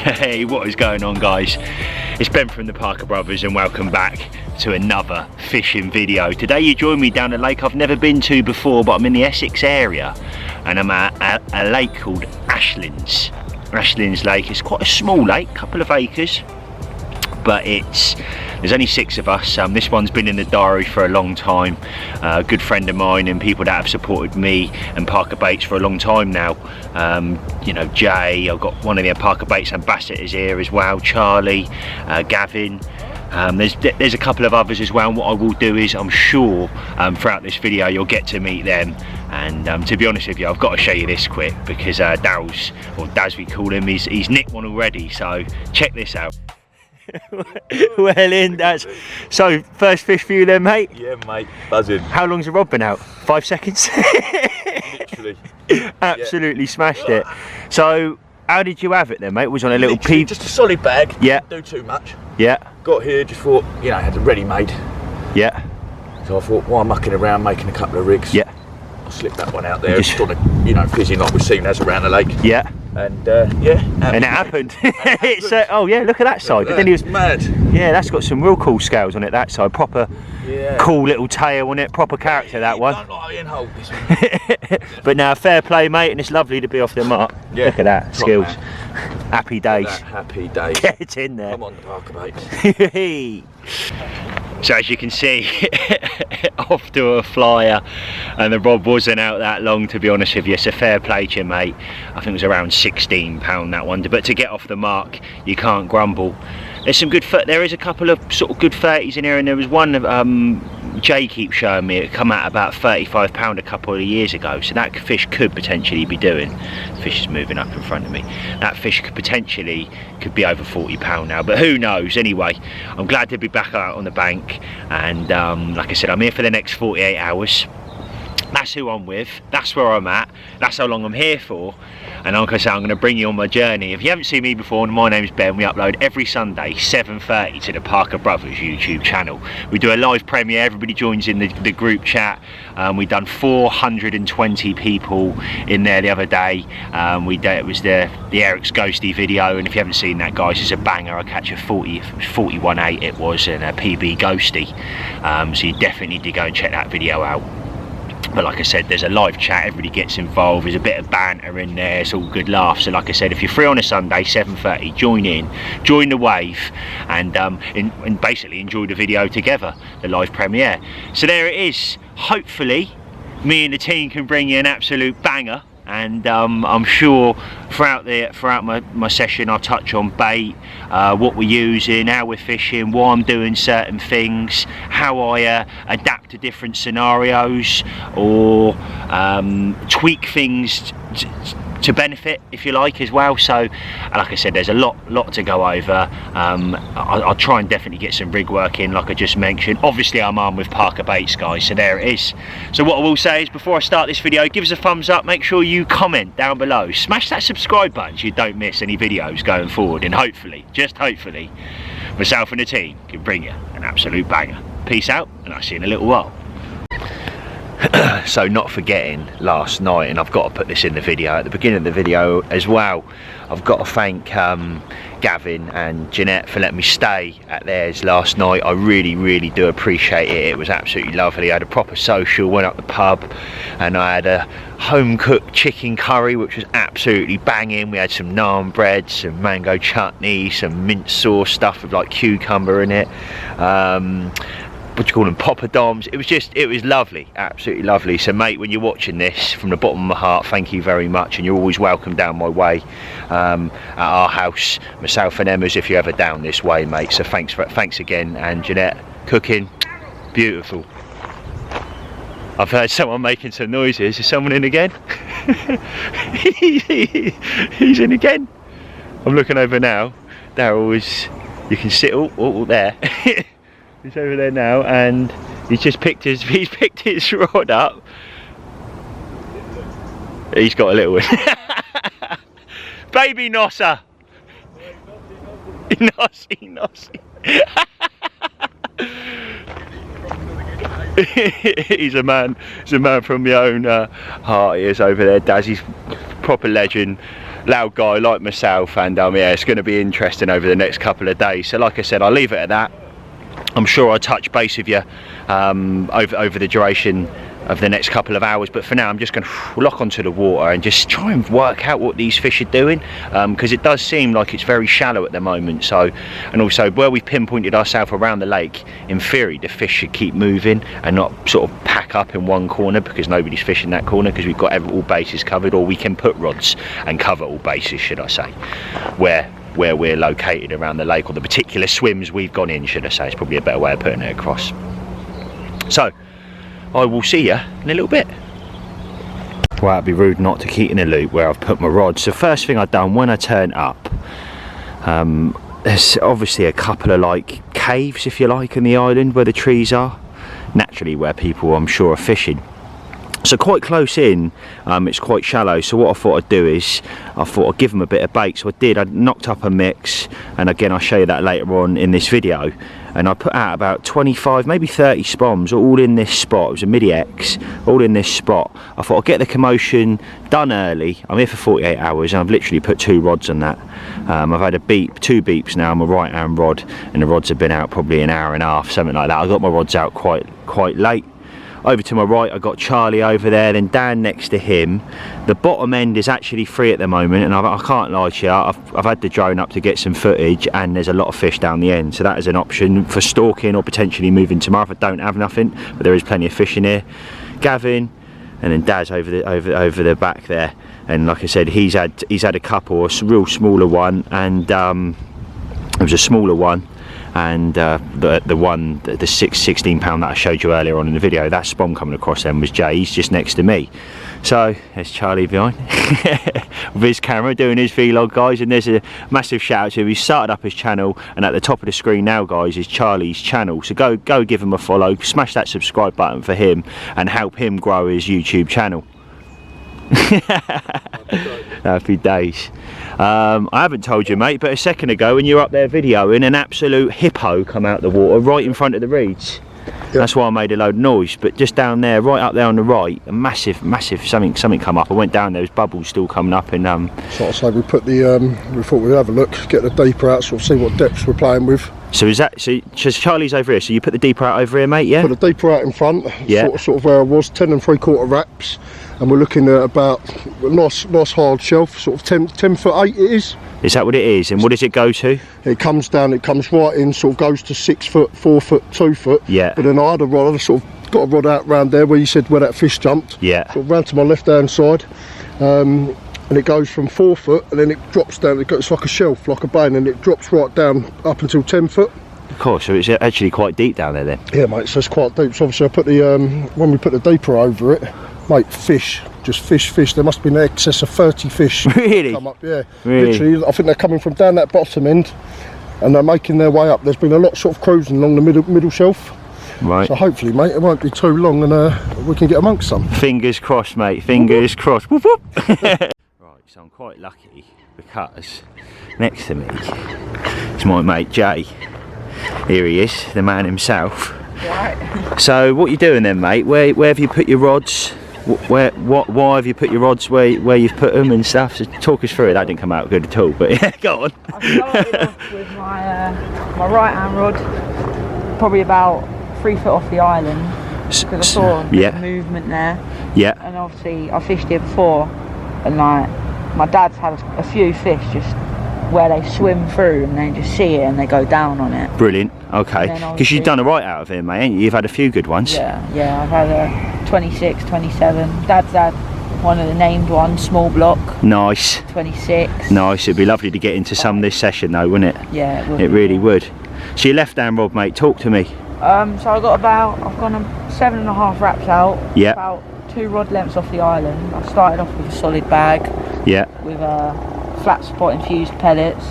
Hey, what is going on, guys? It's Ben from the Parker Brothers and welcome back to another fishing video. Today you join me down a lake I've never been to before, but I'm in the Essex area and I'm at a lake called Ashlyns Lake. It's quite a small lake, couple of acres, but there's only 6 of us. This one's been in the diary for a long time. A good friend of mine and people that have supported me and Parker Baits for a long time now. You know, Jay, I've got one of the Parker Baits ambassadors here as well, Charlie, Gavin. There's a couple of others as well, and what I will do is, I'm sure throughout this video you'll get to meet them. And to be honest with you, I've got to show you this quick because Daz, or Daz we call him, he's nicked one already, so check this out. Well in, that's so first fish for you then, mate? Yeah, mate, buzzing. How long's the rod been out? 5 seconds? Literally. Absolutely smashed it. So how did you have it then, mate? Was on a little Literally, just a solid bag. Yeah. Didn't do too much. Yeah. Got here, just thought, you know, had it ready made. Yeah. So I thought, why mucking around making a couple of rigs? Yeah. I'll slip that one out there, just on a, you know, fishing like we've seen as around the lake. Yeah. And yeah. And it happened. It's oh yeah, look at that side. Look at Then he was mad. Yeah, that's got some real cool scales on it, that side. Proper cool little tail on it, proper character, that one. Don't like in hold, this one. But now, fair play, mate, and it's lovely to be off the mark. Yeah. Look at that, skills. Man. Happy days. Happy days. Get in there. Come on, the Parker Baits. So as you can see, off to a flyer, and the rod wasn't out that long, to be honest with you. It's a fair play to you, mate. I think it was around £16 that one, but to get off the mark, you can't grumble. There's some good, there is a couple of sort of good 30s in here, and there was one Jay keeps showing me, it come out about £35 a couple of years ago, so that fish could potentially be doing, the fish is moving up in front of me, that fish could potentially be over £40 now, but who knows. Anyway, I'm glad to be back out on the bank, and like I said, I'm here for the next 48 hours. That's who I'm with, that's where I'm at, that's how long I'm here for, and like I say, I'm going to bring you on my journey. If you haven't seen me before, my name's Ben. We upload every Sunday 7:30 to the Parker Brothers YouTube channel. We do a live premiere, everybody joins in the group chat. We done 420 people in there the other day. It was the Eric's Ghosty video, and if you haven't seen that, guys, it's a banger. I catch a 41.8 it was, and a PB Ghosty, so you definitely need to go and check that video out. But like I said, there's a live chat, everybody gets involved, there's a bit of banter in there, it's all good laughs. So like I said, if you're free on a Sunday, 7:30, join in, join the wave, and basically enjoy the video together, the live premiere. So there it is. Hopefully me and the team can bring you an absolute banger, and I'm sure throughout my session I'll touch on bait, what we're using, how we're fishing, why I'm doing certain things, how I adapt to different scenarios, or tweak things to benefit, if you like, as well. So like I said, there's a lot to go over. I'll try and definitely get some rig work in, like I just mentioned. Obviously I'm armed with Parker Baits, guys, so there it is. So what I will say is, before I start this video, give us a thumbs up, make sure you comment down below, smash that subscribe button so you don't miss any videos going forward, and hopefully, just hopefully, myself and the team can bring you an absolute banger. Peace out, and I'll see you in a little while. So, not forgetting last night, and I've got to put this in the video at the beginning of the video as well, I've got to thank Gavin and Jeanette for letting me stay at theirs last night. I really do appreciate it. It was absolutely lovely. I had a proper social, went up the pub, and I had a home cooked chicken curry which was absolutely banging. We had some naan bread, some mango chutney, some mint sauce stuff with like cucumber in it. what do you call them, poppadoms. It was lovely, absolutely lovely. So mate, when you're watching this, from the bottom of my heart, thank you very much, and you're always welcome down my way at our house, myself and Emma's, if you're ever down this way, mate. So thanks again. And Jeanette, cooking beautiful. I've heard someone making some noises. Is someone in again? He's in again. I'm looking over now. Daryl is, you can sit all there. He's over there now, and he's picked his rod up. He's got a little one. Baby Nosser. Nossie. He's a man from my own heart. He is over there. Daz, he's proper legend, loud guy like myself, and yeah, it's going to be interesting over the next couple of days. So like I said, I'll leave it at that. I'm sure I'll touch base with you over the duration of the next couple of hours, but for now I'm just going to lock onto the water and just try and work out what these fish are doing, because it does seem like it's very shallow at the moment. So, and also where we pinpointed ourselves around the lake, in theory the fish should keep moving and not sort of pack up in one corner, because nobody's fishing that corner, because we've got all bases covered, or we can put rods and cover all bases, should I say, where we're located around the lake, or the particular swims we've gone in, should I say. It's probably a better way of putting it across. So I will see you in a little bit. Well, it'd be rude not to keep in a loop where I've put my rods. So first thing I've done when I turn up, there's obviously a couple of like caves, if you like, in the island where the trees are, naturally where people, I'm sure, are fishing. So quite close in, it's quite shallow. So what I thought I'd do is, I thought I'd give them a bit of bait. So I did, I knocked up a mix, and again I'll show you that later on in this video. And I put out about 25, maybe 30 spoms, all in this spot. It was a midi X, all in this spot. I thought I'd get the commotion done early. I'm here for 48 hours, and I've literally put 2 rods on that. I've had two beeps now on my right hand rod, and the rods have been out probably an hour and a half, something like that. I got my rods out quite late. Over to my right I got Charlie over there, then Dan next to him. The bottom end is actually free at the moment, and I can't lie to you, I've had the drone up to get some footage, and there's a lot of fish down the end, so that is an option for stalking or potentially moving tomorrow if I don't have nothing, but there is plenty of fish in here. Gavin, and then Daz over the back there, and like I said, he's had a couple, a real smaller one, and it was a smaller one, and the 16 pound that I showed you earlier on in the video, that spawn coming across them was Jay. He's just next to me. So there's Charlie behind with his camera doing his vlog, guys, and there's a massive shout out to him. He's started up his channel, and at the top of the screen now, guys, is Charlie's channel, so go give him a follow, smash that subscribe button for him and help him grow his YouTube channel. Happy days. I haven't told you, mate, but a second ago when you were up there videoing, an absolute hippo come out the water right in front of the reeds. Yep. That's why I made a load of noise. But just down there, right up there on the right, a massive something come up. I went down there, there's bubbles still coming up, and sort of say we put the we thought we'd have a look, get the deeper out, sort of see what depths we're playing with. So is that, so Charlie's over here, so you put the deeper out over here, mate? Yeah, put the deeper out in front, yeah, sort of where I was, 10 3/4 wraps, and we're looking at about a nice hard shelf, sort of 10 foot 8 it is. Is that what it is? And what does it go to? It comes down, it comes right in, sort of goes to 6 foot, 4 foot, 2 foot. Yeah. But then I had a rod, I sort of got a rod out round there where you said where that fish jumped. Yeah. Sort of round to my left hand side. And it goes from 4 foot, and then it drops down, it's like a shelf, like a bane, and it drops right down up until 10 foot. Of course, so it's actually quite deep down there then? Yeah, mate, so it's quite deep. So obviously I put the, when we put the deeper over it, mate, fish, just fish. There must have been in excess of 30 fish. Really? Come up, yeah. Really? Literally, I think they're coming from down that bottom end, and they're making their way up. There's been a lot sort of cruising along the middle shelf. Right. So hopefully, mate, it won't be too long, and we can get amongst some. Fingers crossed, mate. Fingers crossed. Whoop, whoop. Right, so I'm quite lucky because next to me is my mate Jay. Here he is, the man himself. Right. So what you doing then, mate? Where have you put your rods? Why have you put your rods where you've put them and stuff? So talk us through it. That didn't come out good at all, but yeah, go on. I started off with my right hand rod, probably about 3 foot off the island, because I saw yeah, movement there. Yeah. And obviously I fished here before, and like my dad's had a few fish just where they swim through and they just see it and they go down on it. Brilliant. Okay. then Because obviously- you've done a right out of here, mate, ain't you? You've had a few good ones. Yeah, I've had a 26, 27. Dad's had one of the named ones, small block, Nice. 26. Nice. It'd be lovely to get into some this session though, wouldn't it? Yeah, it would. It really would. So your left hand rod, mate, talk to me. So I've gone 7.5 wraps out. Yeah. About 2 rod lengths off the island. I started off with a solid bag Yeah. with flat spot infused pellets,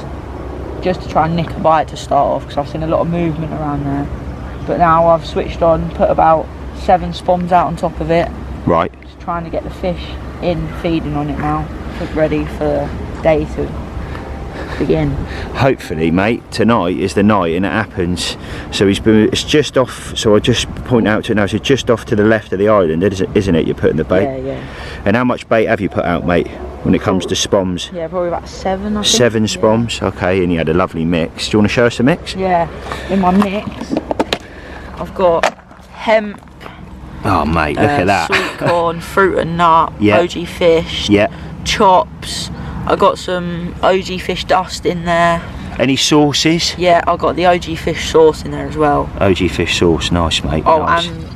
just to try and nick a bite to start off, because I've seen a lot of movement around there. But now I've switched on, put about 7 spoms out on top of it. Right. Just trying to get the fish in, feeding on it now, ready for the day to begin. Hopefully, mate, tonight is the night and it happens. So it's just off, so I just point out to it now, so just off to the left of the island, isn't it, you're putting the bait? Yeah. And how much bait have you put out, mate, when it comes to spoms? Yeah, probably about 7, I think. 7 spoms, okay, and you had a lovely mix. Do you want to show us the mix? Yeah, in my mix, I've got hemp, Oh, mate, look at that. sweet corn, fruit and nut, Yeah. OG fish, Yeah. chops. I got some OG fish dust in there. Any sauces? Yeah, I got the OG fish sauce in there as well. OG fish sauce, nice, mate. Oh, nice. and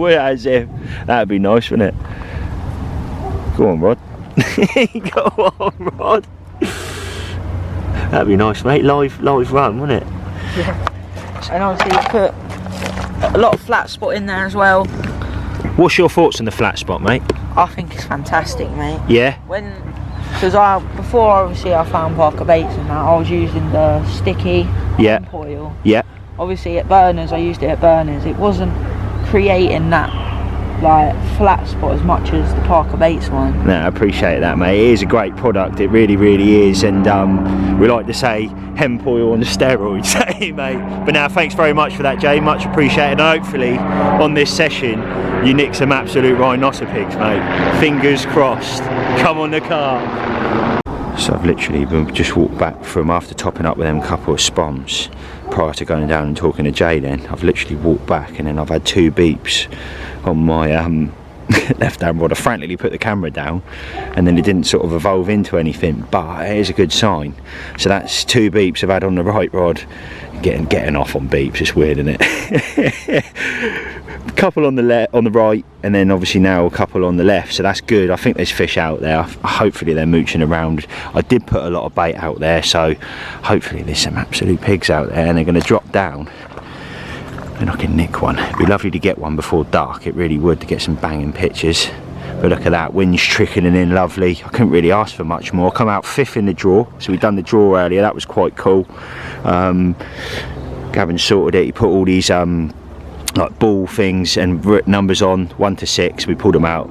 We're as if that'd be nice, wouldn't it? Go on, Rod. Go on, Rod. That'd be nice, mate. Live run, wouldn't it? and obviously put a lot of flat spot in there as well. What's your thoughts on the flat spot, mate? I think it's fantastic, mate. Yeah. Because before obviously I found Parker baits and that, I was using the sticky hemp oil. Yeah. Obviously at Burners, I used it at Burners. It wasn't creating that like flat spot as much as the Parker baits one. No, I appreciate that, mate. It is a great product. It really, really is. And we like to say hemp oil on the steroids, eh, mate? But now, thanks very much for that, Jay. Much appreciated. And hopefully, on this session, you nick some absolute rhinoceros pigs, mate. Fingers crossed. Come on the car. So I've literally just walked back from after topping up with them couple of spoms prior to going down and talking to Jay. Then I've literally walked back and then I've had 2 beeps on my left hand rod. I frantically put the camera down and then it didn't sort of evolve into anything, but it is a good sign. So that's 2 beeps I've had on the right rod. Getting off on beeps, it's weird, isn't it? A couple on the right, and then obviously now a couple on the left, so that's good. I think there's fish out there. Hopefully they're mooching around. I did put a lot of bait out there, so hopefully there's some absolute pigs out there and they're going to drop down and I can nick one. It'd be lovely to get one before dark, it really would, to get some banging pictures. But look at that, wind's trickling in lovely. I couldn't really ask for much more. I come out 5th in the draw, so we've done the draw earlier, that was quite cool. Gavin sorted it, he put all these like ball things and numbers on 1 to 6, we pulled them out.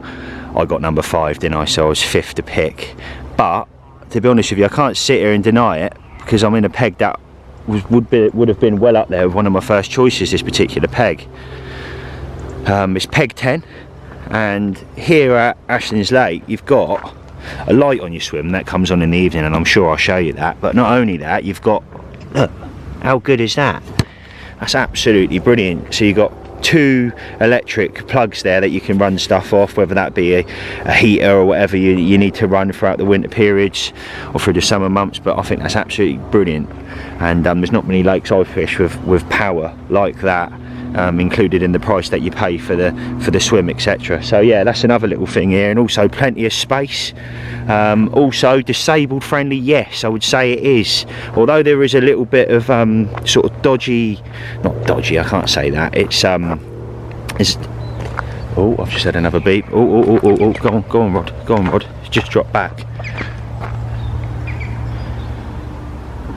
I got number 5, didn't I? So I was 5th to pick. But to be honest with you, I can't sit here and deny it, because I'm in a peg that would have been well up there with one of my first choices, this particular peg. It's peg 10, and here at Ashlyns Lake you've got a light on your swim that comes on in the evening, and I'm sure I'll show you that. But not only that, you've got, look, how good is that? That's absolutely brilliant. So you've got 2 electric plugs there that you can run stuff off, whether that be a heater or whatever you need to run throughout the winter periods or through the summer months. But I think that's absolutely brilliant, and there's not many lakes I fish with power like that included in the price that you pay for the swim, etc. So yeah, that's another little thing here. And also plenty of space. Also disabled friendly, yes, I would say it is, although there is a little bit of sort of dodgy, not dodgy, I can't say that, it's oh, I've just had another beep. Oh, go on Rod, it's just dropped back.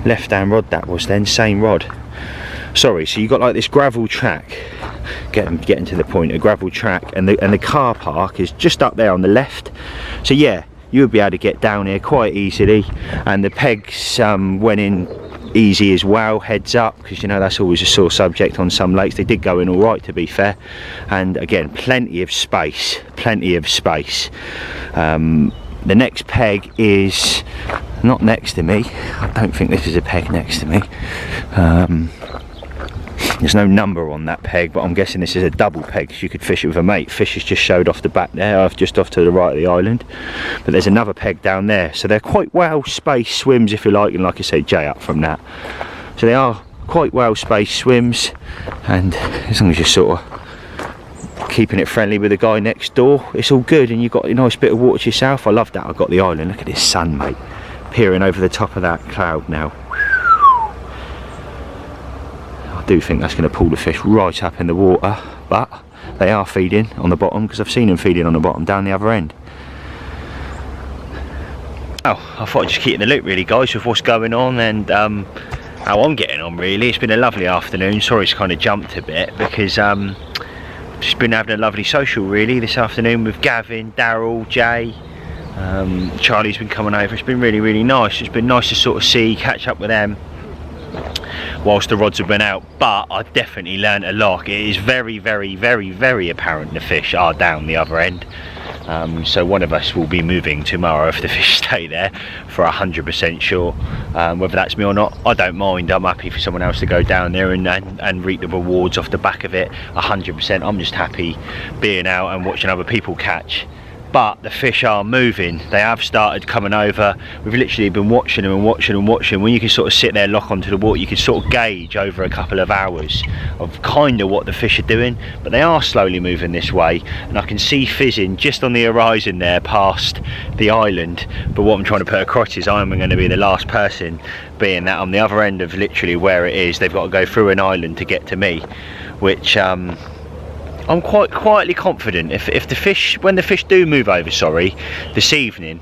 Left hand rod that was then, same rod. Sorry, so you got like this gravel track, getting to the point, a gravel track, and the car park is just up there on the left. So yeah, you would be able to get down here quite easily, and the pegs went in easy as well, heads up, because you know that's always a sore subject on some lakes. They did go in all right, to be fair, and again plenty of space. The next peg is not next to me. I don't think this is a peg next to me. There's no number on that peg, but I'm guessing this is a double peg, so you could fish it with a mate. Fish has just showed off the back there, just off to the right of the island. But there's another peg down there, so they're quite well spaced swims, if you like, and like I say, Jay up from that. So they are quite well spaced swims, and as long as you're sort of keeping it friendly with the guy next door, it's all good, and you've got a nice bit of water to yourself. I love that. I've got the island. Look at this sun, mate, peering over the top of that cloud now. I do think that's going to pull the fish right up in the water, but they are feeding on the bottom, because I've seen them feeding on the bottom down the other end. Oh, I thought I'd just keep in the loop really, guys, with what's going on and how I'm getting on really. It's been a lovely afternoon. Sorry it's kind of jumped a bit, because just been having a lovely social really this afternoon with Gavin, Daryl, Jay. Charlie's been coming over. It's been really nice. It's been nice to sort of see, catch up with them whilst the rods have been out, but I've definitely learned a lot. It is very apparent the fish are down the other end. So one of us will be moving tomorrow if the fish stay there, for 100% sure. Whether that's me or not, I don't mind. I'm happy for someone else to go down there and reap the rewards off the back of it. 100%. I'm just happy being out and watching other people catch. But the fish are moving. They have started coming over. We've literally been watching them and watching. When you can sort of sit there, lock onto the water, you can sort of gauge over a couple of hours of kind of what the fish are doing. But they are slowly moving this way, and I can see fizzing just on the horizon there past the island. But what I'm trying to put across is I'm going to be the last person, being that I'm the other end of literally where it is. They've got to go through an island to get to me, which I'm quite quietly confident if the fish, when the fish do move over, this evening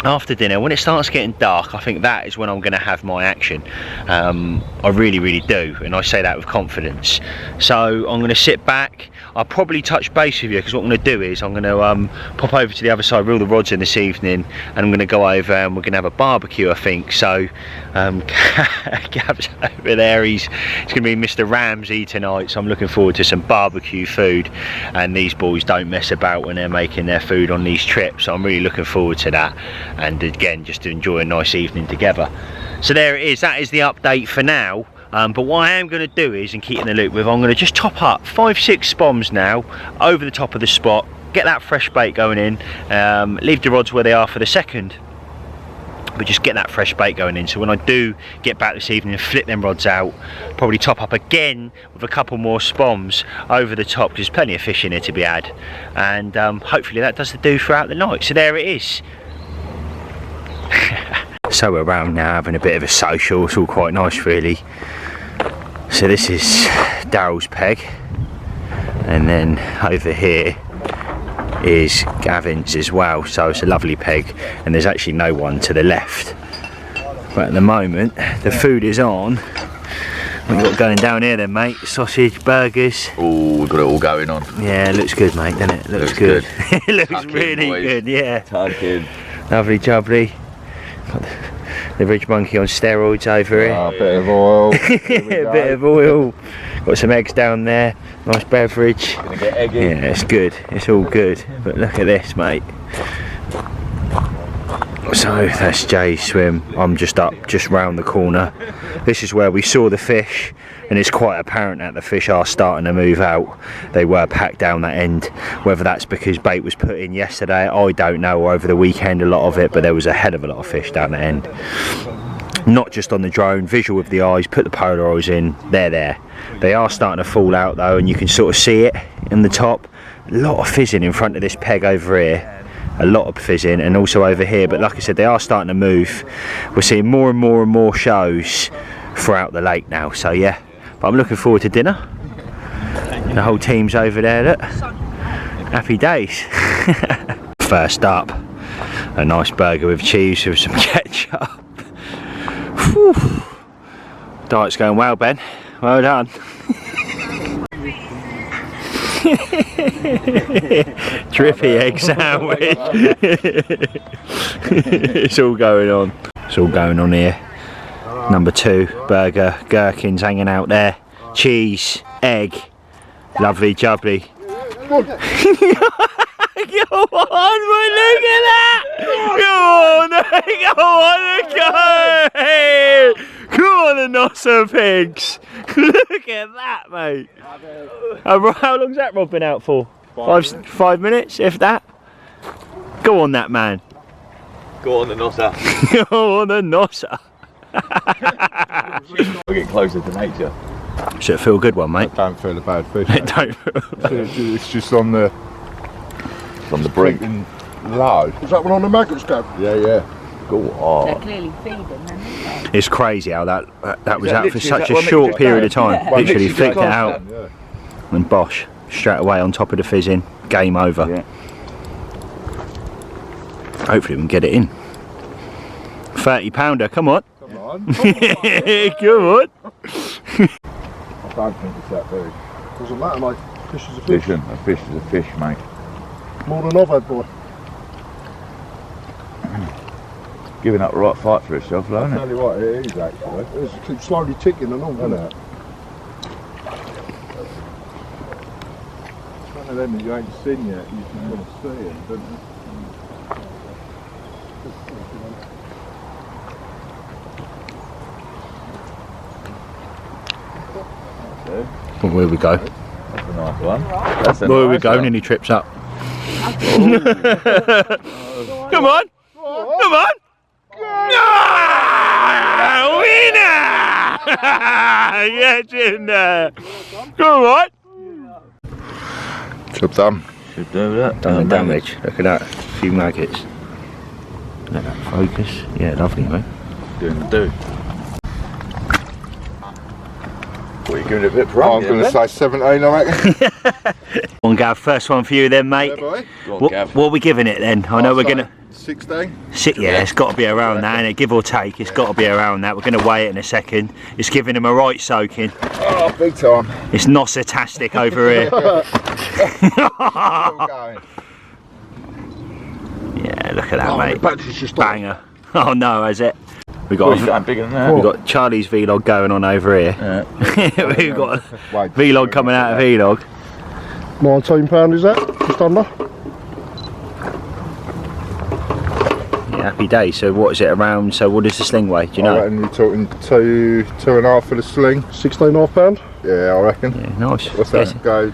after dinner, when it starts getting dark, I think that is when I'm going to have my action. I really do, and I say that with confidence. So I'm going to sit back. I'll probably touch base with you, because what I'm going to do is I'm going to pop over to the other side, reel the rods in this evening, and I'm going to go over and we're going to have a barbecue, I think. So Gav's over there, he's going to be Mr. Ramsey tonight, so I'm looking forward to some barbecue food. And these boys don't mess about when they're making their food on these trips, so I'm really looking forward to that, and again just to enjoy a nice evening together. So there it is. That is the update for now. But what I am going to do is, and keep in the loop with, I'm going to just top up 5-6 spoms now over the top of the spot, get that fresh bait going in, leave the rods where they are for the second, but just get that fresh bait going in. So when I do get back this evening and flip them rods out, probably top up again with a couple more spoms over the top, because there's plenty of fish in here to be had, and hopefully that does the do throughout the night. So there it is. So we're around now having a bit of a social. It's all quite nice really. So this is Daryl's peg, and then over here is Gavin's as well. So it's a lovely peg, and there's actually no one to the left. But at the moment the food is on. We've got going down here then, mate. Sausage, burgers. Oh, we've got it all going on. Yeah, it looks good, mate, doesn't it? Looks good. It looks Tuck really in, good, yeah. Tuck in. Lovely jubbly. Got the Ridge Monkey on steroids over here. A bit of oil. A bit of oil. Got some eggs down there. Nice beverage. Gonna get eggy. Yeah, it's good. It's all good. But look at this, mate. So that's Jay's swim. I'm just up, just round the corner. This is where we saw the fish, and it's quite apparent that the fish are starting to move out. They were packed down that end. Whether that's because bait was put in yesterday, I don't know, or over the weekend a lot of it, but there was a hell of a lot of fish down the end. Not just on the drone, visual with the eyes, put the Polaroids in, they're there. They are starting to fall out though, and you can sort of see it in the top. A lot of fizzing in front of this peg over here. A lot of fizzing, and also over here, but like I said, they are starting to move. We're seeing more and more shows throughout the lake now, so yeah. But I'm looking forward to dinner. The whole team's over there, look. Happy days. First up, a nice burger with cheese with some ketchup. Whew. Diet's going well, Ben. Well done. Drippy egg sandwich. It's all going on. It's all going on here. Number 2 burger, gherkins hanging out there, cheese, egg, lovely jubbly. Go on, boy, look at that! Go on, Come on, the Nosser pigs! Look at that, mate. How long's that rod been out for? 5 minutes, if that. Go on, that man. Go on the Nosser. Go on, the Nosser. We're getting closer to nature. Should it feel a good one, mate? Don't feel a bad fish. It don't. It's just on the brink. Low. Is that one on the maggots, Gav? Yeah. Go They're on. clearly feeding then, aren't It's crazy how that was that out for literally such that a one that short just period of died? time. Yeah. Literally Literally flicked it just out Yeah. and bosh, straight away on top of the fizzing. Game over. Yeah. Hopefully we can get it in. 30 pounder, come on. Come on. Come on. I don't think it's that big. Doesn't matter, mate. Fish is a fish. Fishing, a fish is a fish, mate. More than I've had, boy. Giving up the right fight for itself, I'll isn't tell it? you what, it is actually. It keeps slowly ticking and all, doesn't it? It's one of them that you ain't seen yet, you just want to see it, don't you? Well, where we go? That's a nice one. That's a Where we nice go, one. and then he trips up. Come on! Come on! Ah, winner! Get in there! Come on! Job done. Should do that. Done the damage. Look at that. A few maggots. Look at that focus. Yeah, lovely, mate. Doing the do. What, you giving it a bit for I'm going to say 17, I reckon. Come on, Gav, first one for you then, mate. Yeah, boy. Go on, What, Gav. what are we giving it then? I know we're going to... 16. Yeah, it's got to be around that, innit? Give or take, it's got to be around that. We're going to weigh it in a second. It's giving him a right soaking. Oh, big time. It's Nosser-tastic over here. Still going. Yeah, look at that, Oh, the mate. battery's just Banger. Oh no, has it? We What, got you going bigger than that? we got Charlie's vlog going on over here. We've got Wait, vlog coming out of vlog. £19 is that? Just under? Yeah, happy day. So what is it around? So what does the sling weigh? Do you I know? reckon you're talking 2.5 for the sling. £16.5. Yeah, I reckon. Yeah, nice. What's that? Go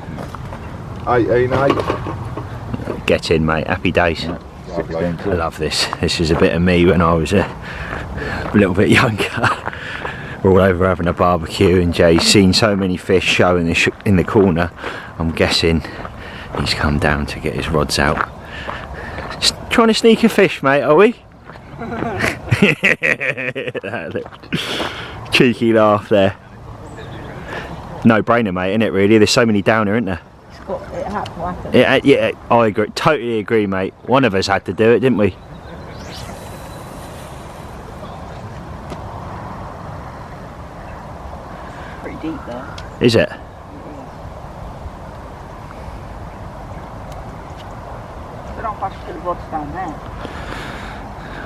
18.8. Get in, mate. Happy days. 16 I too. love this. This is a bit of me when I was a little bit younger. We're all over having a barbecue, and Jay's seen so many fish showing in the corner. I'm guessing he's come down to get his rods out. Just trying to sneak a fish, mate, are we? That little cheeky laugh there. No brainer, mate, isn't it, really? There's so many down here, isn't there? It had to happen. Yeah, I agree. Totally agree, mate. One of us had to do it, didn't we? Pretty deep there. Is it? But I'll pass the rods down there.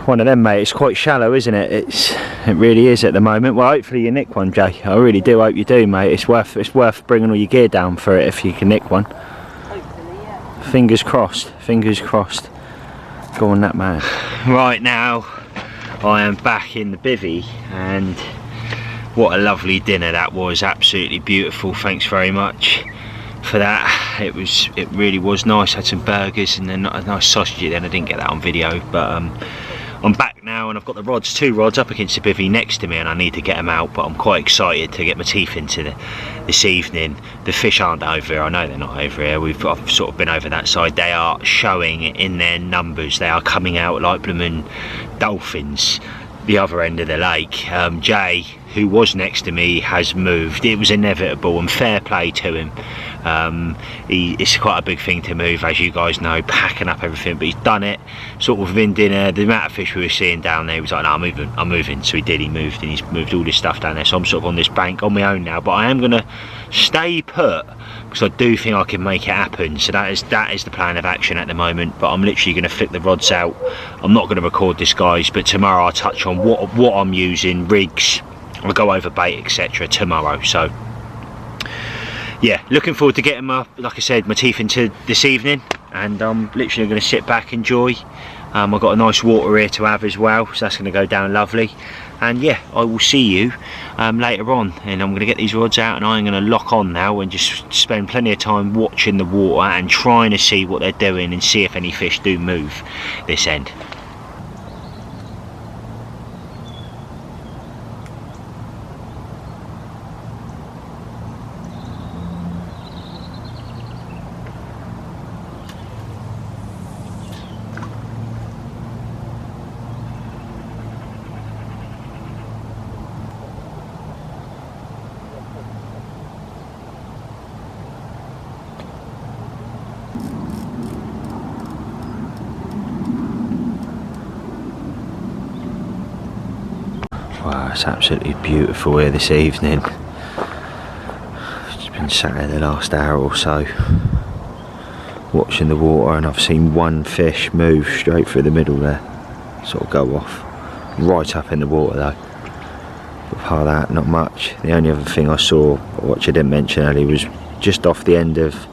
One of them, mate. It's quite shallow, isn't it? It really is at the moment. Well, hopefully you nick one, Jay. I really do hope you do, mate. It's worth bringing all your gear down for it if you can nick one. Hopefully, yeah. Fingers crossed. Fingers crossed. Go on, that man. Right now, I am back in the bivvy, and what a lovely dinner that was. Absolutely beautiful. Thanks very much for that. It really was nice. Had some burgers and then a nice sausage. Then I didn't get that on video, but I'm back now, and I've got the rods, 2 rods up against the bivvy next to me, and I need to get them out, but I'm quite excited to get my teeth into this evening. The fish aren't over here. I know they're not over here. I've sort of been over that side. They are showing in their numbers. They are coming out like blooming dolphins the other end of the lake. Jay, who was next to me, has moved. It was inevitable, and fair play to him. It's quite a big thing to move, as you guys know, packing up everything, but he's done it sort of within dinner. The amount of fish we were seeing down there, he was like, no, I'm moving. So he moved, and he's moved all this stuff down there. So I'm sort of on this bank on my own now, but I am going to stay put because I do think I can make it happen. So that is the plan of action at the moment, but I'm literally going to flick the rods out. I'm not going to record this, guys, but tomorrow I'll touch on what I'm using, rigs, I'll go over bait, etc. tomorrow. So yeah, looking forward to getting like I said, my teeth into this evening, and I'm literally going to sit back, enjoy. I've got a nice water here to have as well, so that's going to go down lovely. and yeah, I will see you later on, and I'm going to get these rods out and I'm going to lock on now and just spend plenty of time watching the water and trying to see what they're doing and see if any fish do move this end. Wow, it's absolutely beautiful here this evening. Just been sat here the last hour or so watching the water, and I've seen one fish move straight through the middle there, sort of go off, right up in the water though. But apart from that, not much. The only other thing I saw, which I didn't mention earlier, was just off the end of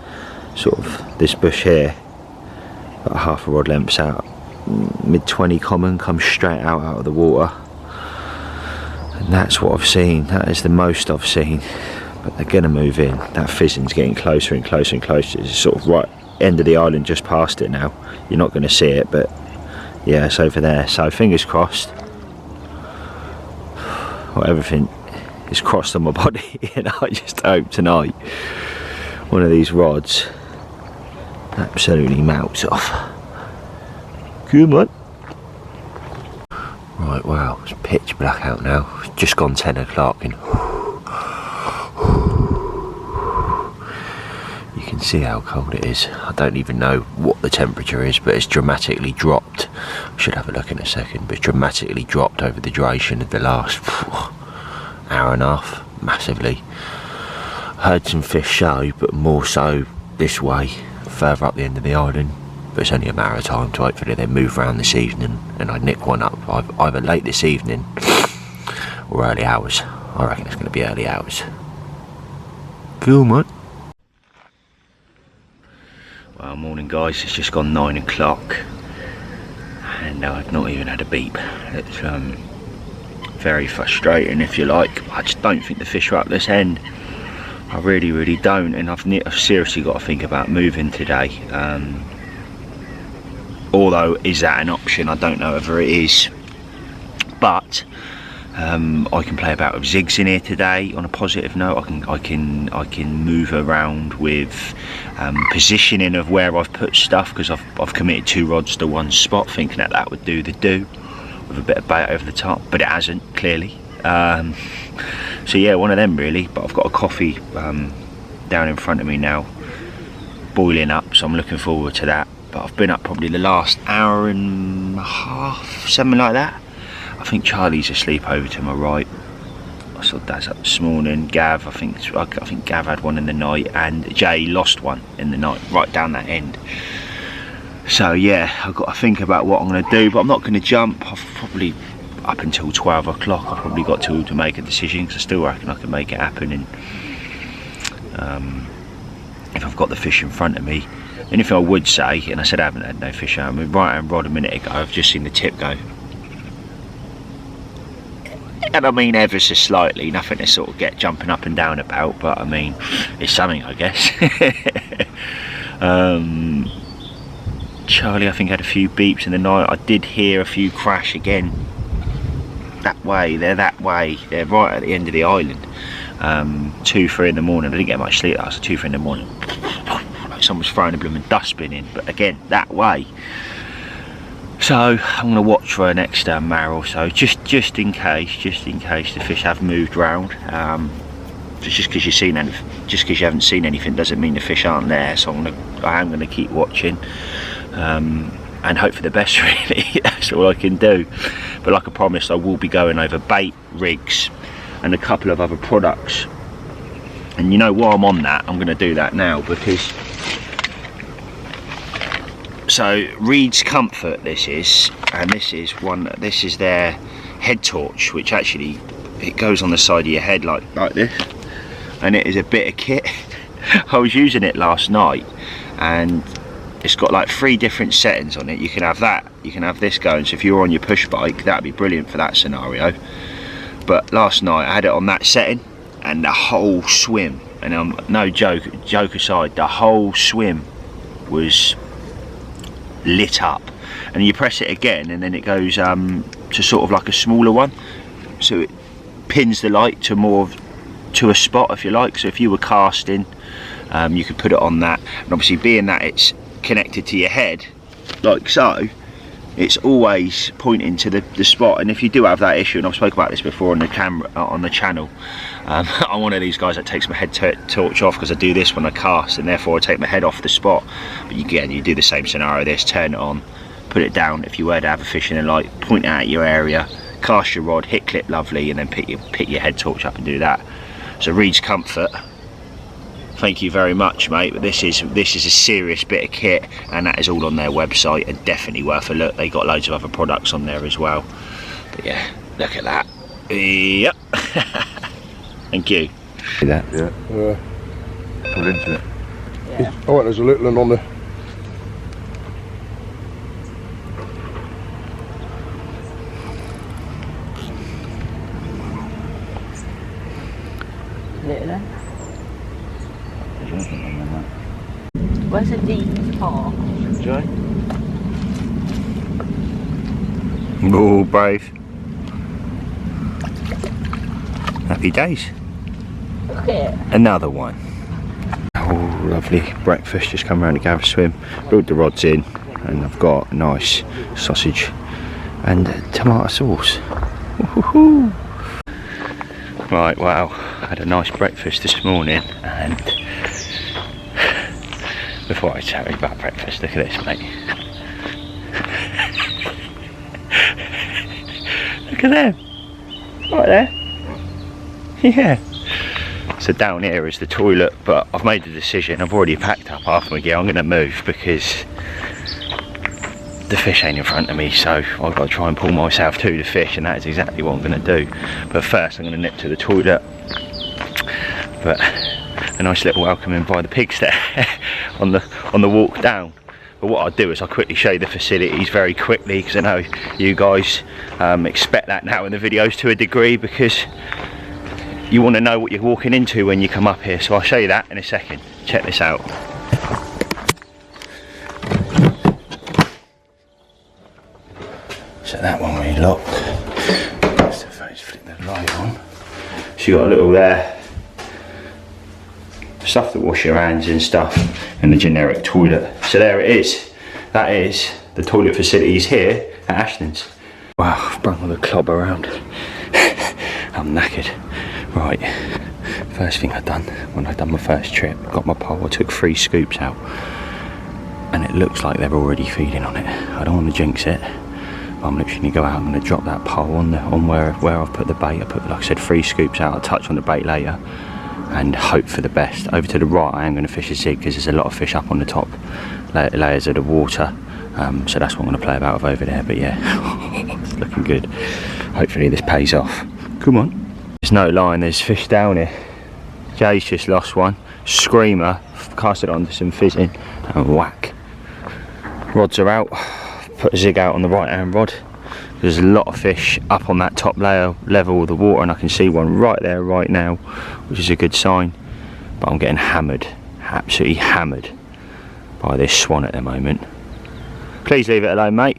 sort of this bush here, about half a rod lengths out, mid-20 common comes straight out of the water. And that's what I've seen. That is the most I've seen. But they're going to move in. That fizzing's getting closer and closer and closer. It's sort of right end of the island, just past it now. You're not going to see it, but yeah, it's over there. So fingers crossed. Well, everything is crossed on my body, and I just hope tonight one of these rods absolutely melts off. Come on. Right, wow, it's pitch black out now. It's just gone 10 o'clock and you can see how cold it is. I don't even know what the temperature is, but it's dramatically dropped. I should have a look in a second, but it's dramatically dropped over the duration of the last hour and a half, massively. Heard some fish show, but more so this way, further up the end of the island. But it's only a matter of time to hopefully they move around this evening and I nick one up either late this evening or early hours. I reckon it's going to be early hours. Cool, mate. Well, morning guys, it's just gone 9 o'clock and I've not even had a beep. It's very frustrating, if you like. I just don't think the fish are up this end. I really don't, and I've seriously got to think about moving today. Although, is that an option? I don't know whether it is, but I can play about with zigs in here today. On a positive note, I can move around with positioning of where I've put stuff, because I've committed 2 rods to one spot, thinking that would do the do with a bit of bait over the top, but it hasn't, clearly. So yeah, one of them really. But I've got a coffee down in front of me now, boiling up, so I'm looking forward to that. But I've been up probably the last hour and a half, something like that. I think Charlie's asleep over to my right. I saw Dad's up this morning. Gav, I think Gav had one in the night, and Jay lost one in the night, right down that end. So yeah, I've got to think about what I'm going to do, but I'm not going to jump. I've probably up until 12 o'clock. I've probably got to make a decision, because I still reckon I can make it happen. And if I've got the fish in front of me. And if I would say, and I said I haven't had no fish out, I mean, right hand rod a minute ago, I've just seen the tip go. And I mean ever so slightly, nothing to sort of get jumping up and down about, but I mean, it's something, I guess. Charlie, I think, had a few beeps in the night. I did hear a few crash again. That way, they're right at the end of the island. 2, 3 in the morning, I didn't get much sleep last, 2, 3 in the morning. Someone's throwing a blooming dustbin in, but again, that way. So I'm going to watch for the next hour or so, just in case the fish have moved round. Just because you haven't seen anything doesn't mean the fish aren't there. So I am going to keep watching and hope for the best. Really, that's all I can do. But like I promised, I will be going over bait, rigs, and a couple of other products. And you know, while I'm on that, I'm going to do that now, because. So Reed's Comfort this is, and this is their head torch, which actually it goes on the side of your head like this, and it is a bit of kit. I was using it last night, and it's got like 3 different settings on it. You can have that, you can have this going, so if you're on your push bike, that'd be brilliant for that scenario. But last night I had it on that setting, and the whole swim, and no joke aside, the whole swim was lit up. And you press it again and then it goes to sort of like a smaller one, so it pins the light to a spot, if you like. So if you were casting, you could put it on that, and obviously being that it's connected to your head like so, it's always pointing to the spot. And if you do have that issue, and I've spoken about this before on the camera on the channel, I'm one of these guys that takes my head torch off, because I do this when I cast, and therefore I take my head off the spot. But you do the same scenario, this, turn it on, put it down if you were to have a fishing light, point out your area, cast your rod, hit clip lovely, and then pick your head torch up and do that. So Reed's Comfort, thank you very much, mate. But this is a serious bit of kit, and that is all on their website, and definitely worth a look. They got loads of other products on there as well. But yeah, look at that. Yep. Thank you. See that? Yeah. Pull into it. Yeah. Oh, there's a little one on there. Little one. Where's the deep part? Jay? Oh, brave. Happy days. Look at it. Another one. Oh, lovely breakfast. Just come around to gather swim. Build the rods in, and I've got a nice sausage and tomato sauce. Woohoo! Right, wow. I had a nice breakfast this morning, and before I tell you about breakfast, look at this, mate. Look at them. Right there. Yeah. So down here is the toilet, but I've made the decision. I've already packed up half my gear. I'm going to move because the fish ain't in front of me, so I've got to try and pull myself to the fish, and that is exactly what I'm going to do. But first I'm going to nip to the toilet. But a nice little welcoming by the pigs there on the walk down. But what I'll do is I'll quickly show you the facilities very quickly, because I know you guys expect that now in the videos to a degree, because you want to know what you're walking into when you come up here. So I'll show you that in a second. Check this out. So that one we lock. So if I just flip the light on. So you got a little there, stuff to wash your hands and stuff, and the generic toilet. So there it is. That is the toilet facilities here at Ashlyns. Wow, I've brought all the clob around. I'm knackered. Right, first thing I've done when I've done my first trip, got my pole, I took 3 scoops out, and it looks like they're already feeding on it. I don't want to jinx it, but I'm literally going to go out, I'm going to drop that pole on where I've put the bait. I put, like I said, 3 scoops out, I'll touch on the bait later, and hope for the best. Over to the right I am going to fish a zig, because there's a lot of fish up on the top layers of the water, so that's what I'm going to play about with over there. But yeah, it's looking good. Hopefully this pays off. Come on. There's no line, there's fish down here. Jay's just lost one. Screamer, cast it onto some fizzing, and whack. Rods are out. Put a zig out on the right hand rod. There's a lot of fish up on that top level of the water, and I can see one right there right now, which is a good sign. But I'm getting hammered, absolutely hammered by this swan at the moment. Please leave it alone, mate.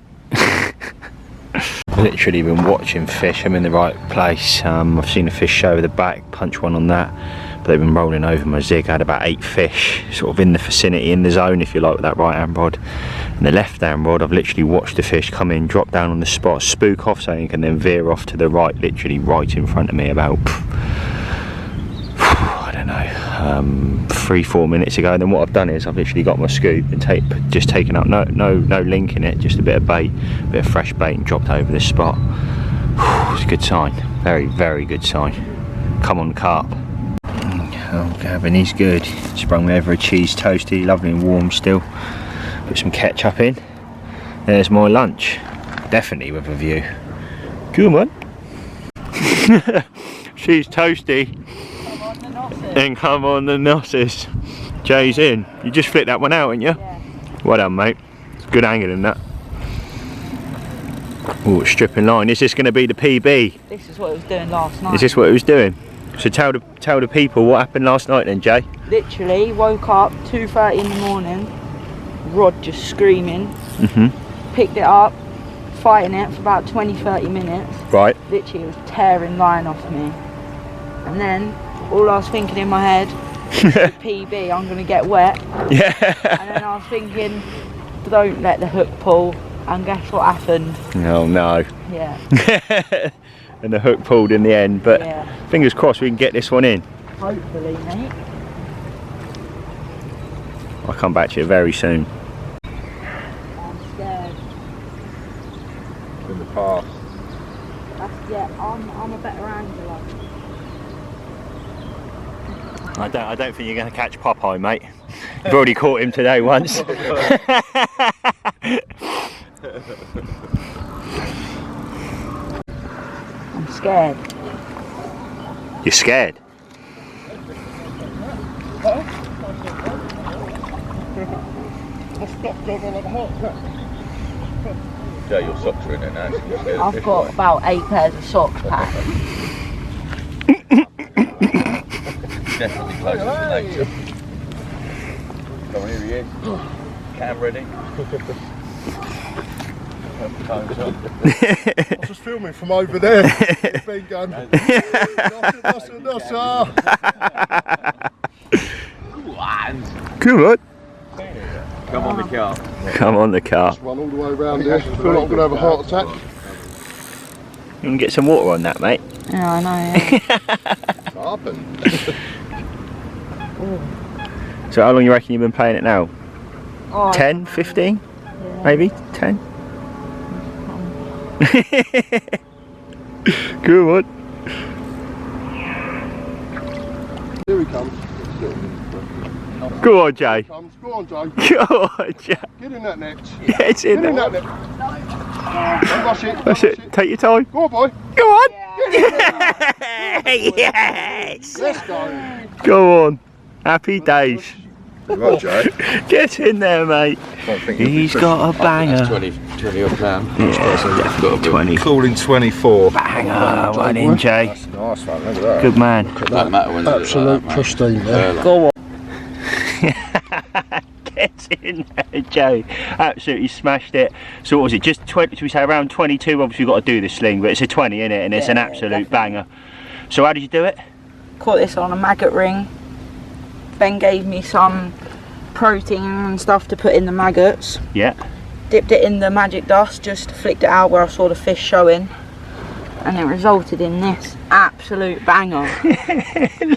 Literally been watching fish. I'm in the right place. I've seen a fish show over the back, punch one on that, but they've been rolling over my zig. I had about 8 fish sort of in the vicinity, in the zone if you like, with that right hand rod. And the left hand rod, I've literally watched the fish come in, drop down on the spot, spook off something, and then veer off to the right, literally right in front of me, about I don't know, 3-4 minutes ago. And then what I've done is I've literally got my scoop and just taken up no link in it, just a bit of bait, a bit of fresh bait, and dropped over this spot. It's a good sign, very, very good sign. Come on, carp. Oh, Gavin, he's good. Sprung me over a cheese toasty, lovely and warm still. Put some ketchup in. There's my lunch, definitely with a view. Come on. Cheese toasty. Then come on the nosses. Jay's in. You just flicked that one out, didn't you? Yeah. Well done, mate. It's good angle in that. Oh, it's stripping line. Is this going to be the PB? This is what it was doing last night. Is this what it was doing? So tell the people what happened last night then, Jay. Literally woke up 2:30 in the morning, rod just screaming. Picked it up, fighting it for about 20-30 minutes. Right. Literally it was tearing line off me. And then all I was thinking in my head, the PB, I'm going to get wet. Yeah. And then I was thinking, don't let the hook pull. And guess what happened? Oh no. Yeah. And the hook pulled in the end, but Yeah. fingers crossed we can get this one in. Hopefully, mate. I'll come back to you very soon. I'm scared. In the past. Yeah, I'm a better angler. I don't think you're going to catch Popeye, mate. You've already caught him today once. I'm scared. You're scared? Joe, your socks are in there now. So you're scared of I've fish, got right? about 8 pairs of socks packed. Definitely closer to nature. Come on, here he is. Cam ready. Time's up. I was just filming from over there. It's been going. Come on. Come on the car. Come on the car. Run all the way around here. I feel like I'm going to have a heart attack. You can get some water on that, mate. Yeah, I know, yeah. Happened. So how long you reckon you've been playing it now? Oh, 10, 15? yeah. Maybe 10? Come on. Here he comes. Go on, Jay. Go on, Joe. Go on, Jay. Get in that net. Yeah, it's in Get in there. that net. Don't rush it. That's it. Take your time. Go on, boy. Go on. Yeah. Yes. Let's go. Go on. Happy days. Right, Joe. Get in there, mate. He's got a banger. 20 odd pound. Yeah, definitely 20. Calling 24. Banger. One in, Jay. That's a nice one, look at that. Good man. Doesn't matter when Absolute pristine there. Go on. Get in there, Joe. Absolutely smashed it. So what was it? Just 20? Should we say around 22? Obviously, we've got to do the sling, but it's a 20, isn't it? And it's an absolute banger. So how did you do it? Caught this on a maggot ring. Ben gave me some protein and stuff to put in the maggots. Yeah. Dipped it in the magic dust, just flicked it out where I saw the fish showing. And it resulted in this absolute banger.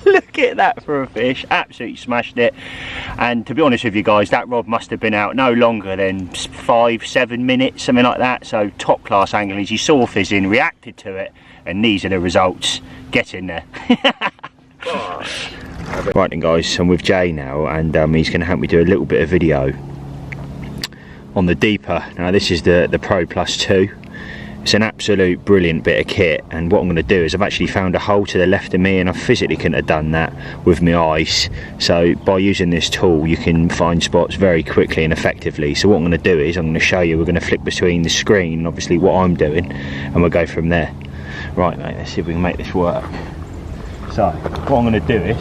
Look at that for a fish. Absolutely smashed it. And to be honest with you guys, that rod must have been out no longer than 5-7 minutes, something like that. So top class angling. You saw fizzing, reacted to it, and these are the results. Get in there. Right then guys, I'm with Jay now, and he's going to help me do a little bit of video on the Deeper. Now this is the Pro Plus 2. It's an absolute brilliant bit of kit, and what I'm going to do is I've actually found a hole to the left of me, and I physically couldn't have done that with my eyes. So by using this tool you can find spots very quickly and effectively. So what I'm going to do is I'm going to show you, we're going to flick between the screen and obviously what I'm doing, and we'll go from there. Right mate, let's see if we can make this work. So what I'm going to do is,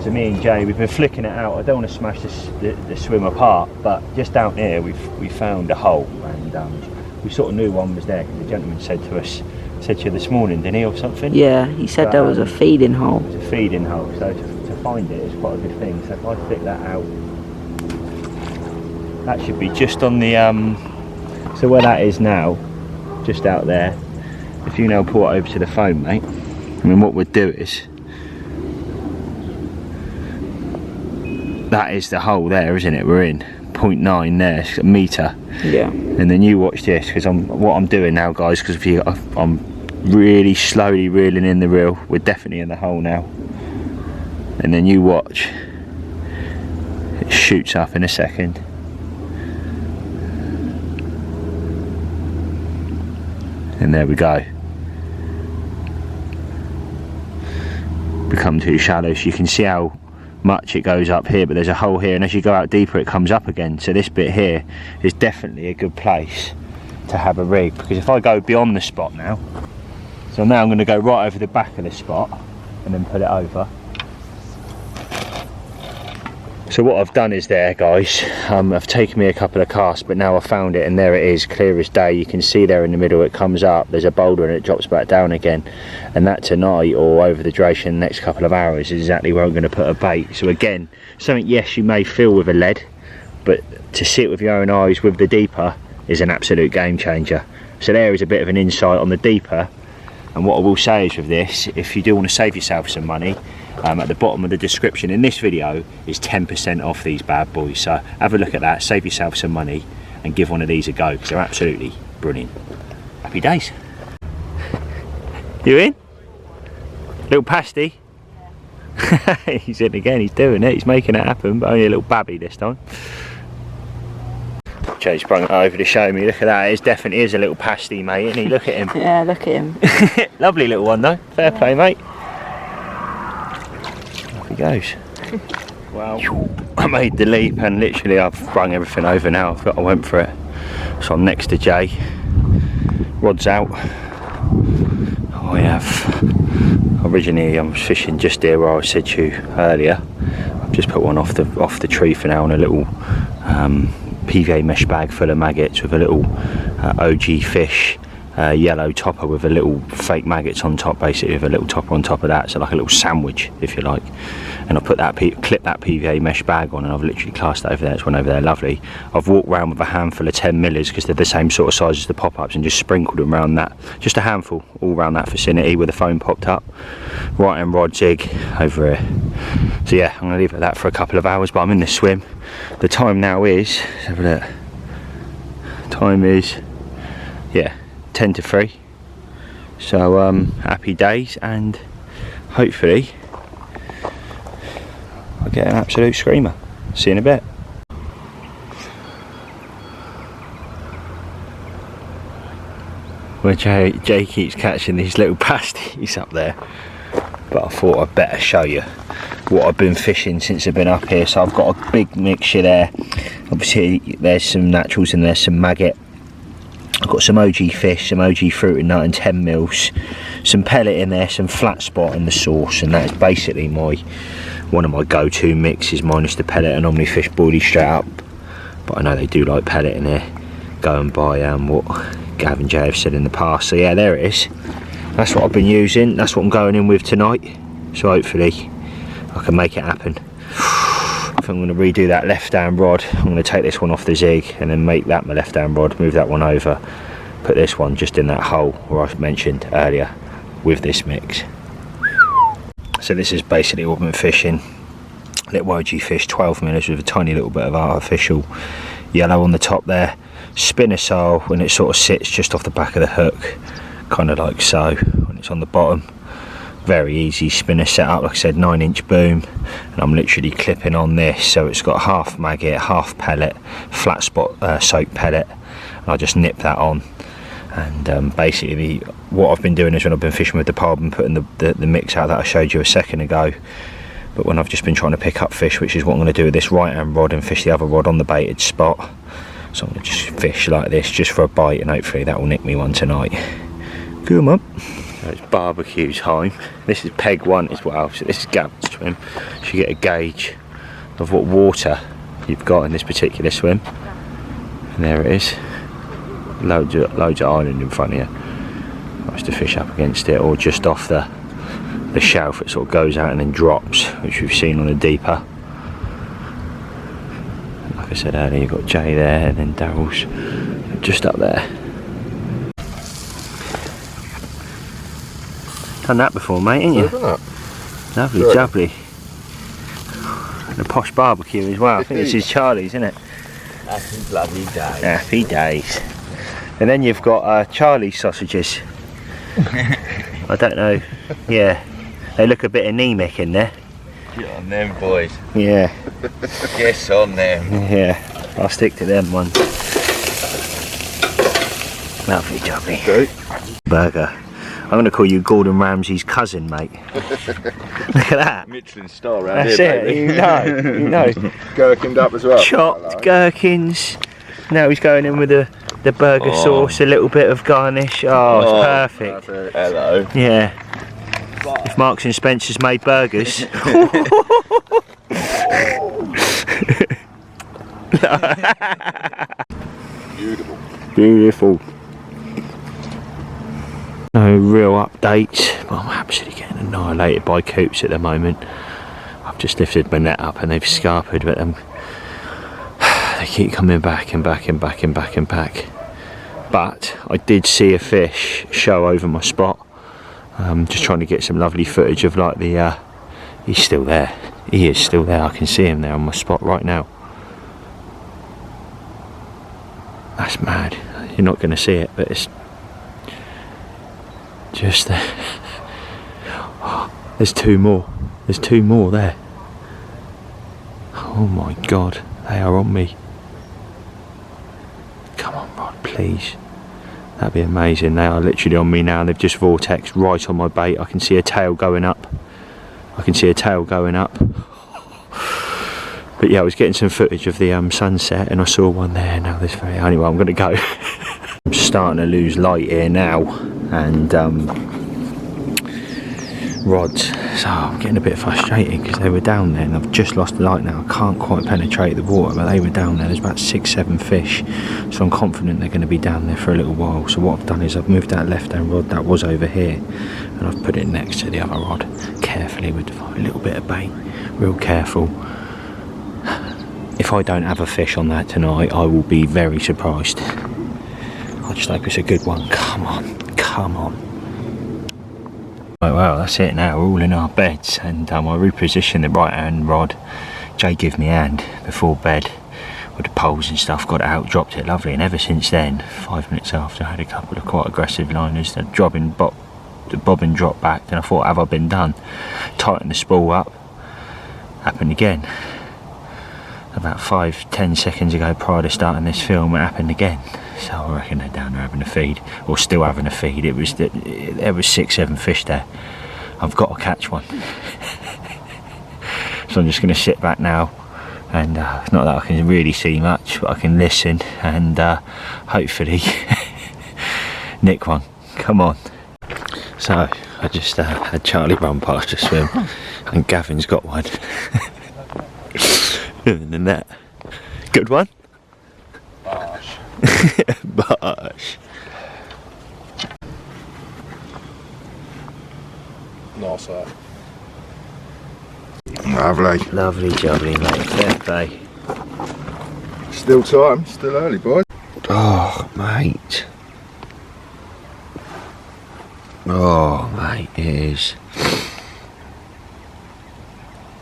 so me and Jay, we've been flicking it out. I don't want to smash the swim apart, but just down here we found a hole, and we sort of knew one was there because the gentleman said to you this morning, didn't he, or something? Yeah, he said there was a feeding hole. It's a feeding hole, so to find it is quite a good thing. So if I flick that out, that should be just on the so where that is now, just out there. If you now pull it over to the phone, mate, I mean what we'd do is, that is the hole there, isn't it? We're in 0.9 there, it's a metre. Yeah. And then you watch this, because what I'm doing now, guys, because I'm really slowly reeling in the reel. We're definitely in the hole now. And then you watch. It shoots up in a second. And there we go. Become too shallow, so you can see how much it goes up here, but there's a hole here, and as you go out deeper it comes up again. So this bit here is definitely a good place to have a rig, because if I go beyond the spot now, so now I'm going to go right over the back of the spot and then put it over. So what I've done is there, guys, I've taken me a couple of casts, but now I've found it, and there it is, clear as day. You can see there in the middle, it comes up, there's a boulder and it drops back down again, and that tonight or over the duration the next couple of hours is exactly where I'm going to put a bait. So again, something, yes, you may fill with a lead, but to see it with your own eyes with the deeper is an absolute game changer. So there is a bit of an insight on the deeper. And what I will say is with this, if you do want to save yourself some money, at the bottom of the description in this video is 10% off these bad boys. So have a look at that, save yourself some money and give one of these a go, because they're absolutely brilliant. Happy days. You in? Little pasty? He's in again, he's doing it, he's making it happen, but only a little babby this time. Jay's sprung it over to show me, look at that, it definitely is a little pasty, mate, isn't he? Look at him. Yeah, look at him. Lovely little one though, fair play, mate. Off he goes. Wow. I made the leap and literally I've sprung everything over now, I went for it. So I'm next to Jay, rod's out. I have, originally I'm fishing just here where I said to you earlier. I've just put one off the tree for now on a little PVA mesh bag full of maggots with a little OG fish yellow topper with a little fake maggots on top, basically with a little topper on top of that, so like a little sandwich if you like. And I put that clip that PVA mesh bag on, and I've literally cast it over there. It's one over there, lovely. I've walked around with a handful of 10 millers because they're the same sort of size as the pop-ups, and just sprinkled them around that, just a handful all around that vicinity where the foam popped up. Right hand rod jig over here. So yeah, I'm gonna leave it at that for a couple of hours, but I'm in the swim. The time now is, let's have a look. Time is, yeah, 10 to 3. So happy days, and hopefully I'll get an absolute screamer. See you in a bit. Well, Jay keeps catching these little pasties up there, but I thought I'd better show you what I've been fishing since I've been up here. So I've got a big mixture there. Obviously there's some naturals in there, some maggot. I've got some OG fish, some OG fruit and nut and 10 mils, some pellet in there, some flat spot in the sauce, and that is basically one of my go-to mixes, minus the pellet. I normally fish boilies straight up, but I know they do like pellet in there. Go and buy what Gav and Jay have said in the past. So yeah, there it is. That's what I've been using, that's what I'm going in with tonight. So hopefully I can make it happen. I think I'm going to redo that left hand rod. I'm going to take this one off the zig and then make that my left hand rod, move that one over, put this one just in that hole where I mentioned earlier with this mix. So this is basically what I've been fishing. Little OG fish, 12 millers with a tiny little bit of artificial yellow on the top there. Spinner sole when it sort of sits just off the back of the hook, kind of like so, when it's on the bottom. Very easy spinner setup, like I said, 9-inch boom, and I'm literally clipping on this, so it's got half maggot, half pellet, flat spot soaked pellet, and I just nip that on. And basically what I've been doing is when I've been fishing with the pole, I've been putting the mix out that I showed you a second ago, but when I've just been trying to pick up fish, which is what I'm going to do with this right hand rod, and fish the other rod on the baited spot. So I'm going to just fish like this just for a bite, and hopefully that will nick me one tonight. Come up. It's barbecue time. This is peg 1 as well, so this is Gav's swim. So you get a gauge of what water you've got in this particular swim. And there it is. Loads of island in front of you. Nice to fish up against it, or just off the shelf. It sort of goes out and then drops, which we've seen on a deeper. Like I said earlier, you've got Jay there, and then Daryl's just up there. Done that before, mate, ain't you? Lovely, Good. jubbly. And a posh barbecue as well. I think this is Charlie's, isn't it? Happy bloody day. Happy days. And then you've got Charlie's sausages. I don't know. Yeah, they look a bit anemic in there. Get on them, boys. Yeah. Yes, on them. Yeah, I'll stick to them ones. Lovely, jubbly. Okay. Burger. I'm going to call you Gordon Ramsay's cousin, mate. Look at that. Michelin star round That's here, it, baby. you know. Gherkined up as well. Chopped gherkins. Now he's going in with a the burger sauce, a little bit of garnish. Oh, it's perfect. Hello. Yeah. If Marks and Spencer's made burgers. Beautiful. Beautiful. No real updates, but I'm absolutely getting annihilated by coops at the moment. I've just lifted my net up and they've scarpered, but they keep coming back and back and back and back and back. But I did see a fish show over my spot. Just trying to get some lovely footage of like the he's still there. He is still there. I can see him there on my spot right now. That's mad. You're not going to see it, but it's just there. Oh, there's two more. There's two more there. Oh my god, they are on me. Come on, Rod, please. That'd be amazing. They are literally on me now. They've just vortexed right on my bait. I can see a tail going up. I can see a tail going up. But yeah, I was getting some footage of the sunset and I saw one there. Now there's very... Anyway, I'm going to go. I'm starting to lose light here now. And rods. So I'm getting a bit frustrated because they were down there and I've just lost the light now. I can't quite penetrate the water, but they were down there. There's about 6-7 fish. So I'm confident they're going to be down there for a little while. So what I've done is I've moved that left hand rod that was over here and I've put it next to the other rod carefully with a little bit of bait. Real careful. If I don't have a fish on that tonight, I will be very surprised. I just hope it's a good one. Come on, come on. Right, well, that's it now. We're all in our beds, and I repositioned the right hand rod. Jay gave me a hand before bed with the poles and stuff. Got it out, dropped it lovely, and ever since then, 5 minutes after, I had a couple of quite aggressive liners. The bobbin dropped back, and I thought, have I been done? Tightened the spool up. Happened again. About 5-10 seconds ago, prior to starting this film, it happened again. So I reckon they're down there having a feed, or still having a feed. There was 6-7 fish there. I've got to catch one. So I'm just going to sit back now, and not that I can really see much, but I can listen and hopefully nick one. Come on. So I just had Charlie run past to swim, and Gavin's got one. In the net. Good one? Bosh. Bosh. Nice, lovely. Lovely jubbly, mate. Fair play. Still time, still early, boy. Oh, mate. Oh, mate, it is.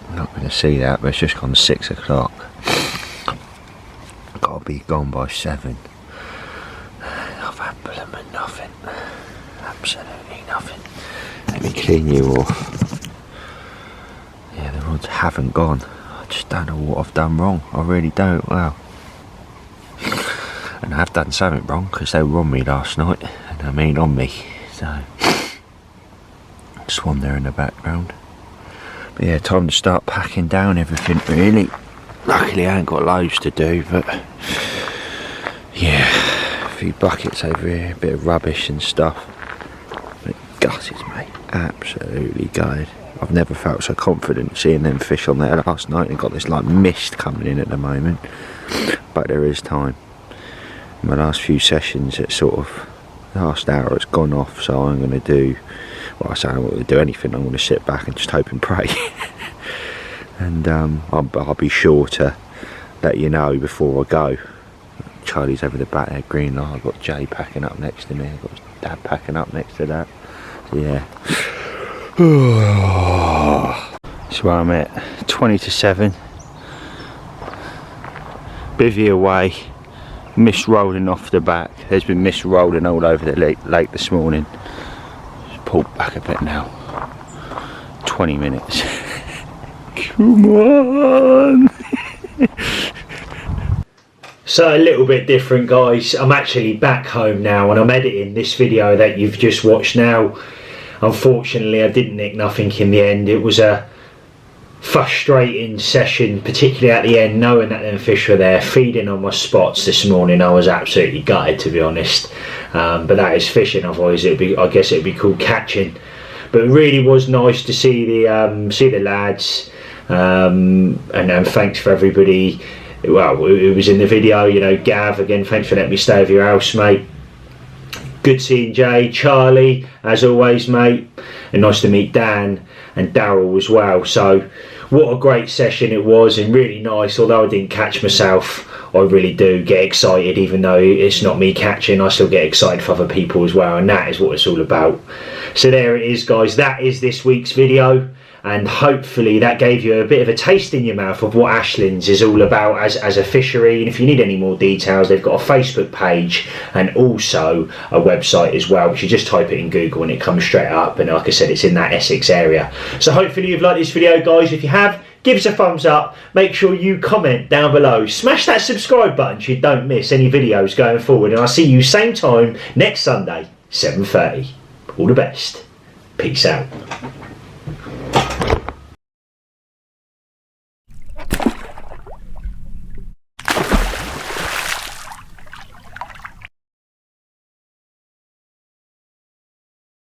I'm not going to see that, but it's just gone 6 o'clock. Got to be gone by 7. I've had blooming nothing. Absolutely nothing. Let me clean you off. Yeah, the rods haven't gone. I just don't know what I've done wrong. I really don't. Wow. And I have done something wrong because they were on me last night. And I mean on me. So, swan there in the background. But yeah, time to start packing down everything really. Luckily I ain't got loads to do, but yeah, a few buckets over here, a bit of rubbish and stuff. But gutted, mate, absolutely gutted. I've never felt so confident seeing them fish on there last night, and got this like mist coming in at the moment. But there is time. In my last few sessions, it's sort of, the last hour it's gone off, so I'm going to do, well, I say I don't want to do anything. I'm going to sit back and just hope and pray. And I'll be sure to let you know before I go. Charlie's over the back there, green light. I've got Jay packing up next to me. I've got Dad packing up next to that. So yeah. That's where I'm at. 20 to 7. Bivvy away. Mist rolling off the back. There's been mist rolling all over the lake this morning. Just pulled back a bit now. 20 minutes. Come on. So a little bit different, guys. I'm actually back home now and I'm editing this video that you've just watched now. Unfortunately I didn't nick nothing in the end. It was a frustrating session, particularly at the end, knowing that them fish were there feeding on my spots this morning. I was absolutely gutted, to be honest, but that is fishing. Otherwise I guess it'd be called catching. But it really was nice to see the lads, and thanks for everybody. Well, it was in the video, you know. Gav, again, thanks for letting me stay over your house, mate. Good seeing Jay, Charlie, as always, mate, and nice to meet Dan and Daryl as well. So what a great session it was, and really nice. Although I didn't catch myself, I really do get excited. Even though it's not me catching, I still get excited for other people as well, and that is what it's all about. So there it is, guys. That is this week's video, and hopefully that gave you a bit of a taste in your mouth of what Ashlyns is all about as a fishery. And if you need any more details, they've got a Facebook page and also a website as well, which you just type it in Google and it comes straight up. And like I said, it's in that Essex area. So hopefully you've liked this video, guys. If you have, give us a thumbs up. Make sure you comment down below. Smash that subscribe button so you don't miss any videos going forward. And I'll see you same time next Sunday, 7:30. All the best. Peace out.